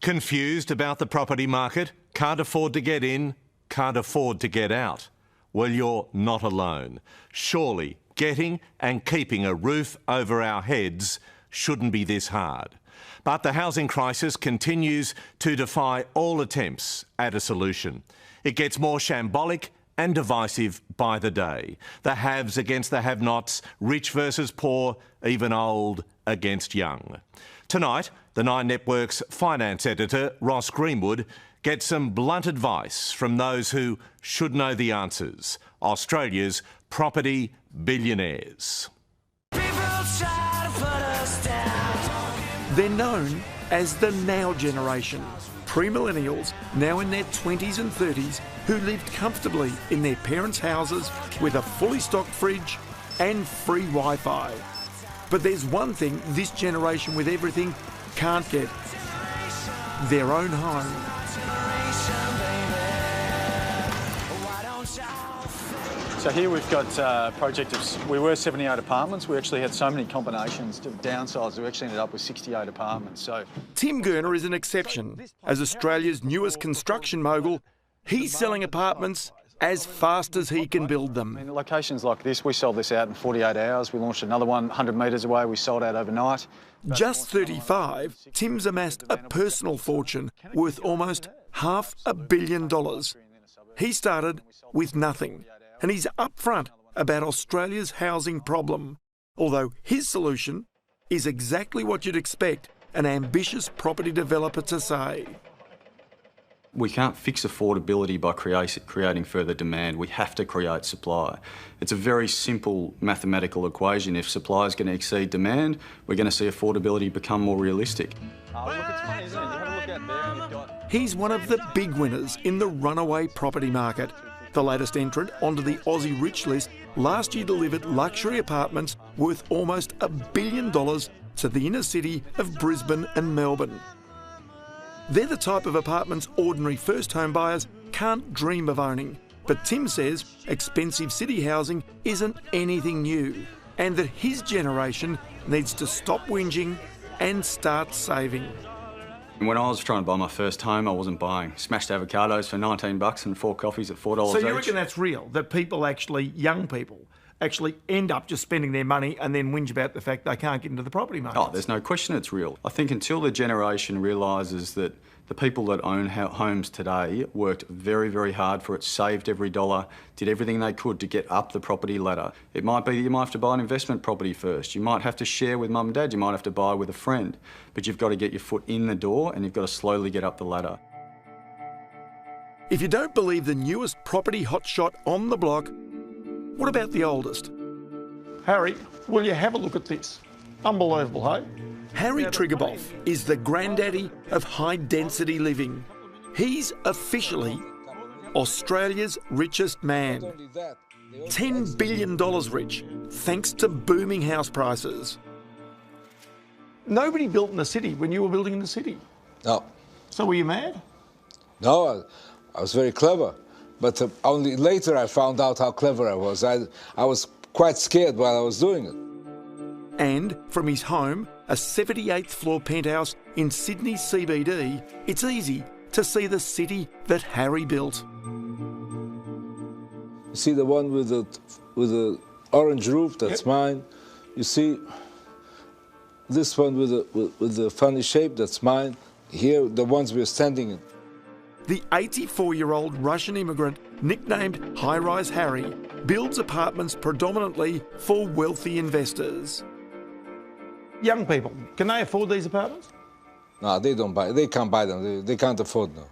Confused about the property market? Can't afford to get in? Can't afford to get out? Well, you're not alone. Surely getting and keeping a roof over our heads shouldn't be this hard. But the housing crisis continues to defy all attempts at a solution. It gets more shambolic and divisive by the day. The haves against the have-nots, rich versus poor, even old against young. Tonight, the Nine Network's finance editor, Ross Greenwood, gets some blunt advice from those who should know the answers. Australia's property billionaires. They're known as the Now generation, pre-millennials now in their 20s and 30s who lived comfortably in their parents' houses with a fully stocked fridge and free Wi-Fi. But there's one thing this generation with everything can't get: their own home. So here we've got a project of, we were 78 apartments. We actually had so many combinations to downsize, we actually ended up with 68 apartments. So Tim Gurner is an exception. As Australia's newest construction mogul, he's selling apartments as fast as he can build them. in locations like this, we sold this out in 48 hours. We launched another one 100 metres away. We sold out overnight. Just 35, Tim's amassed a personal fortune worth almost $500 million. He started with nothing, and he's upfront about Australia's housing problem, although his solution is exactly what you'd expect an ambitious property developer to say. We can't fix affordability by creating further demand. We have to create supply. It's a very simple mathematical equation. If supply is going to exceed demand, we're going to see affordability become more realistic. He's one of the big winners in the runaway property market. The latest entrant onto the Aussie Rich List last year delivered luxury apartments worth almost $1 billion to the inner city of Brisbane and Melbourne. They're the type of apartments ordinary first home buyers can't dream of owning. But Tim says expensive city housing isn't anything new, and that his generation needs to stop whinging and start saving. When I was trying to buy my first home, I wasn't buying smashed avocados for $19 and 4 coffees at $4 each. So you reckon that's real, that people actually, young people, actually end up just spending their money and then whinge about the fact they can't get into the property market? Oh, there's no question it's real. I think until the generation realises that the people that own homes today worked very, very hard for it, saved every dollar, did everything they could to get up the property ladder. It might be that you might have to buy an investment property first. You might have to share with mum and dad. You might have to buy with a friend. But you've got to get your foot in the door and you've got to slowly get up the ladder. If you don't believe the newest property hotshot on the block, what about the oldest? Harry, will you have a look at this? Unbelievable, hey? Harry Triggerboff is the granddaddy of high-density living. He's officially Australia's richest man. $10 billion rich, thanks to booming house prices. Nobody built in the city when you were building in the city. No. So were you mad? No, I was very clever. But only later I found out how clever I was. I was quite scared while I was doing it. And from his home, a 78th floor penthouse in Sydney CBD, it's easy to see the city that Harry built. You see the one with the orange roof, that's mine. You see this one with the funny shape, that's mine. Here, the ones we're standing in. The 84-year-old Russian immigrant, nicknamed High Rise Harry, builds apartments predominantly for wealthy investors. Young people, can they afford these apartments? No, they don't buy. They can't buy them. They can't afford them.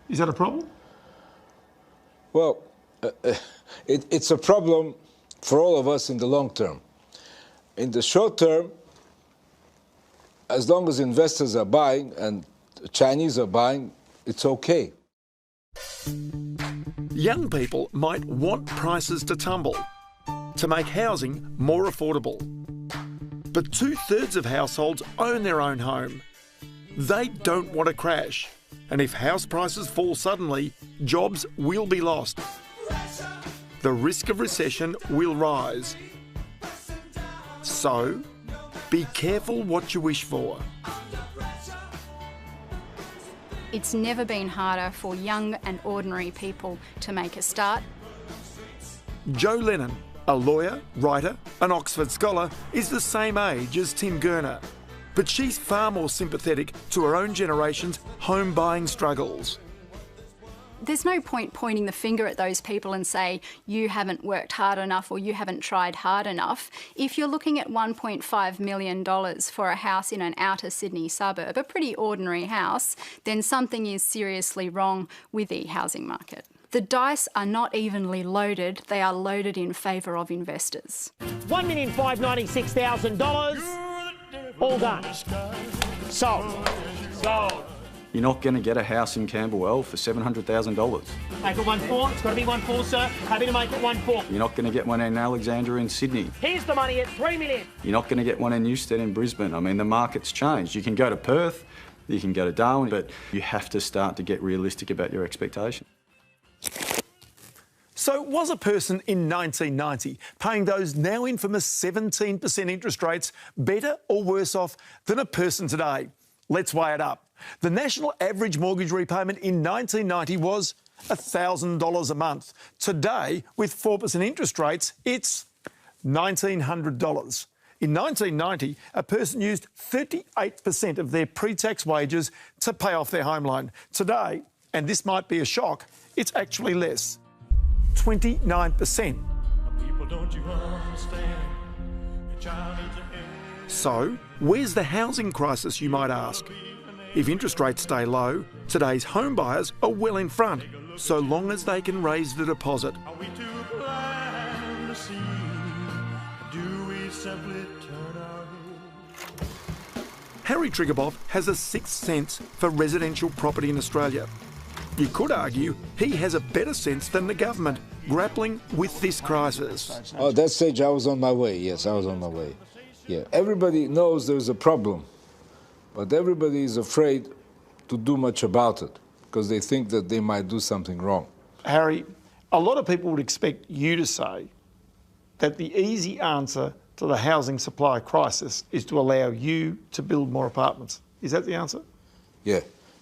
Is that a problem? Well, it's a problem for all of us in the long term. In the short term, as long as investors are buying and Chinese are buying, it's okay. Young people might want prices to tumble, to make housing more affordable. But 2/3 of households own their own home. They don't want to crash. And if house prices fall suddenly, jobs will be lost. The risk of recession will rise. So, be careful what you wish for. It's never been harder for young and ordinary people to make a start. Jo Lennon, a lawyer, writer, an Oxford scholar, is the same age as Tim Gurner. But she's far more sympathetic to her own generation's home buying struggles. There's no point pointing the finger at those people and say, you haven't worked hard enough or you haven't tried hard enough. If you're looking at $1.5 million for a house in an outer Sydney suburb, a pretty ordinary house, then something is seriously wrong with the housing market. The dice are not evenly loaded, they are loaded in favour of investors. $1,596,000, all done. Sold. Sold. You're not going to get a house in Camberwell for $700,000. Make it 1.4. It's got to be 1.4, sir. Happy to make it 1.4. You're not going to get one in Alexandria in Sydney. Here's the money at $3 million. You're not going to get one in Newstead in Brisbane. I mean, the market's changed. You can go to Perth, you can go to Darwin, but you have to start to get realistic about your expectations. So was a person in 1990 paying those now infamous 17% interest rates better or worse off than a person today? Let's weigh it up. The national average mortgage repayment in 1990 was $1,000 a month. Today, with 4% interest rates, it's $1,900. In 1990, a person used 38% of their pre-tax wages to pay off their home loan. Today, and this might be a shock, it's actually less, 29%. So, where's the housing crisis, you might ask? If interest rates stay low, today's home buyers are well in front, so long as they can raise the deposit. Harry Triguboff has a sixth sense for residential property in Australia. You could argue he has a better sense than the government grappling with this crisis. Oh, at that stage I was on my way, yes, I was on my way. Yeah, everybody knows there's a problem, but everybody is afraid to do much about it because they think that they might do something wrong. Harry, a lot of people would expect you to say that the easy answer to the housing supply crisis is to allow you to build more apartments. Is that the answer? Yeah.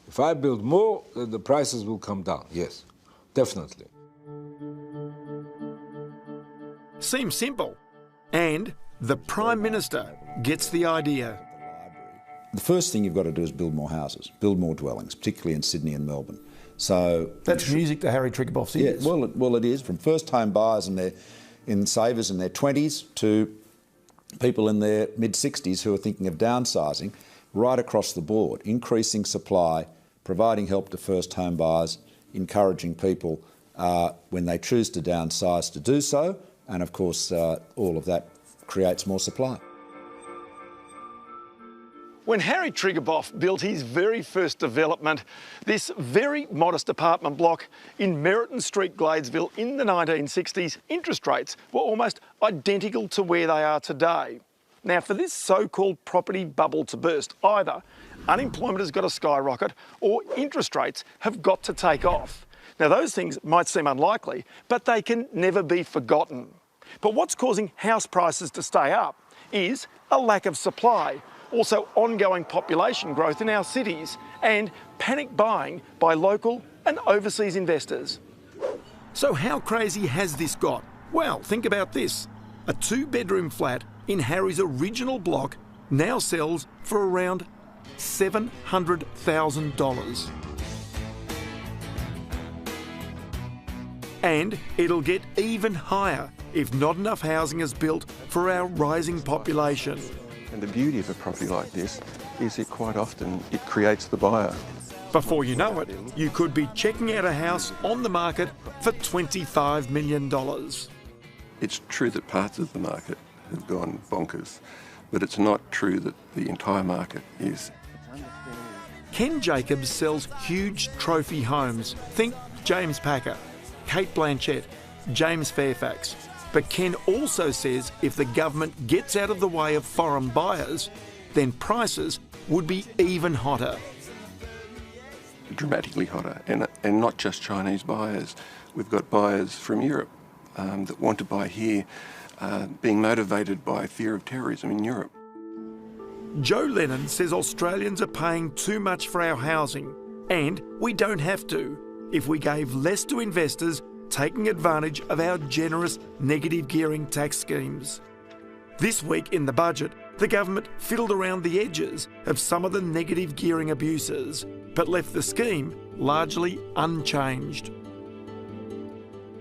If I build more, then the prices will come down. Yes, definitely. Seems simple. And the Prime Minister gets the idea. The first thing you've got to do is build more houses, build more dwellings, particularly in Sydney and Melbourne. So that's music to Harry Triguboff's ears. Yeah, well, it is, from first-home buyers in savers in their 20s to people in their mid-60s who are thinking of downsizing, right across the board, increasing supply, providing help to first-home buyers, encouraging people when they choose to downsize to do so, and of course all of that creates more supply. When Harry Triguboff built his very first development, this very modest apartment block in Merritton Street, Gladesville in the 1960s, interest rates were almost identical to where they are today. Now, for this so-called property bubble to burst, either unemployment has got to skyrocket or interest rates have got to take off. Now, those things might seem unlikely, but they can never be forgotten. But what's causing house prices to stay up is a lack of supply, also ongoing population growth in our cities, and panic buying by local and overseas investors. So how crazy has this got? Well, think about this. A two-bedroom flat in Harry's original block now sells for around $700,000. And it'll get even higher if not enough housing is built for our rising population. And the beauty of a property like this is that quite often it creates the buyer. Before you know it, you could be checking out a house on the market for $25 million. It's true that parts of the market have gone bonkers, but it's not true that the entire market is. Ken Jacobs sells huge trophy homes. Think James Packer, Kate Blanchett, James Fairfax. But Ken also says if the government gets out of the way of foreign buyers, then prices would be even hotter. Dramatically hotter, and not just Chinese buyers. We've got buyers from Europe that want to buy here, being motivated by fear of terrorism in Europe. Jo Lennon says Australians are paying too much for our housing, And we don't have to if we gave less to investors taking advantage of our generous negative gearing tax schemes. This week in the budget, the government fiddled around the edges of some of the negative gearing abuses, but left the scheme largely unchanged.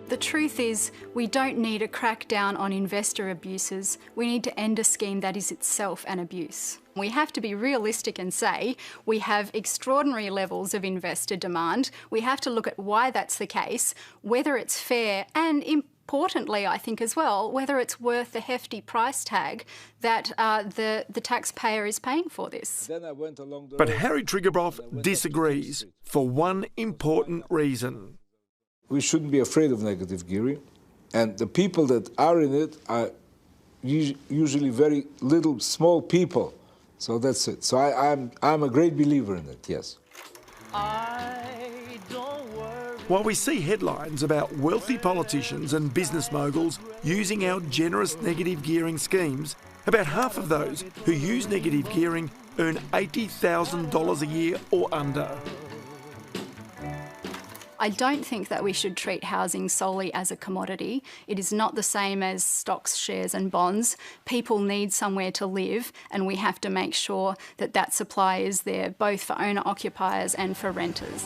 The truth is, we don't need a crackdown on investor abuses. We need to end a scheme that is itself an abuse. We have to be realistic and say we have extraordinary levels of investor demand. We have to look at why that's the case, whether it's fair, and importantly, I think as well, whether it's worth the hefty price tag that the taxpayer is paying for this. But Harry Triguboff disagrees for one important reason. We shouldn't be afraid of negative gearing, and the people that are in it are usually very little, small people. So that's it. So I'm a great believer in it, yes. While we see headlines about wealthy politicians and business moguls using our generous negative gearing schemes, about half of those who use negative gearing earn $80,000 a year or under. I don't think that we should treat housing solely as a commodity. It is not the same as stocks, shares and bonds. People need somewhere to live, and we have to make sure that that supply is there, both for owner-occupiers and for renters.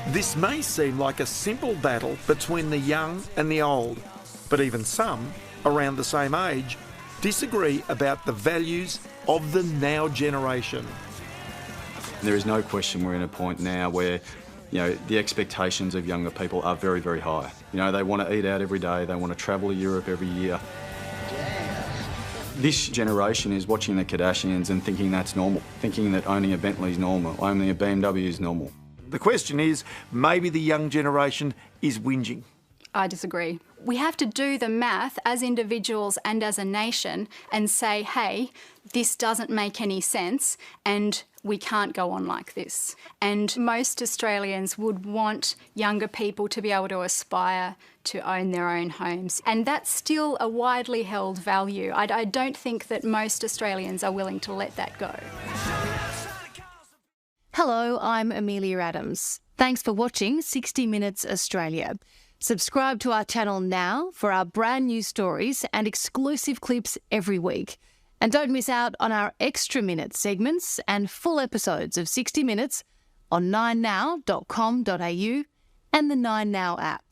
This may seem like a simple battle between the young and the old, but even some, around the same age, disagree about the values of the now generation. There is no question we're in a point now where, the expectations of younger people are very, very high. They want to eat out every day, they want to travel to Europe every year. This generation is watching the Kardashians and thinking that's normal, thinking that owning a Bentley is normal, owning a BMW is normal. The question is, maybe the young generation is whinging. I disagree. We have to do the math as individuals and as a nation and say, hey, this doesn't make any sense and we can't go on like this. And most Australians would want younger people to be able to aspire to own their own homes. And that's still a widely held value. I don't think that most Australians are willing to let that go. Hello, I'm Amelia Adams. Thanks for watching 60 Minutes Australia. Subscribe to our channel now for our brand new stories and exclusive clips every week. And don't miss out on our extra minute segments and full episodes of 60 Minutes on 9now.com.au and the 9Now app.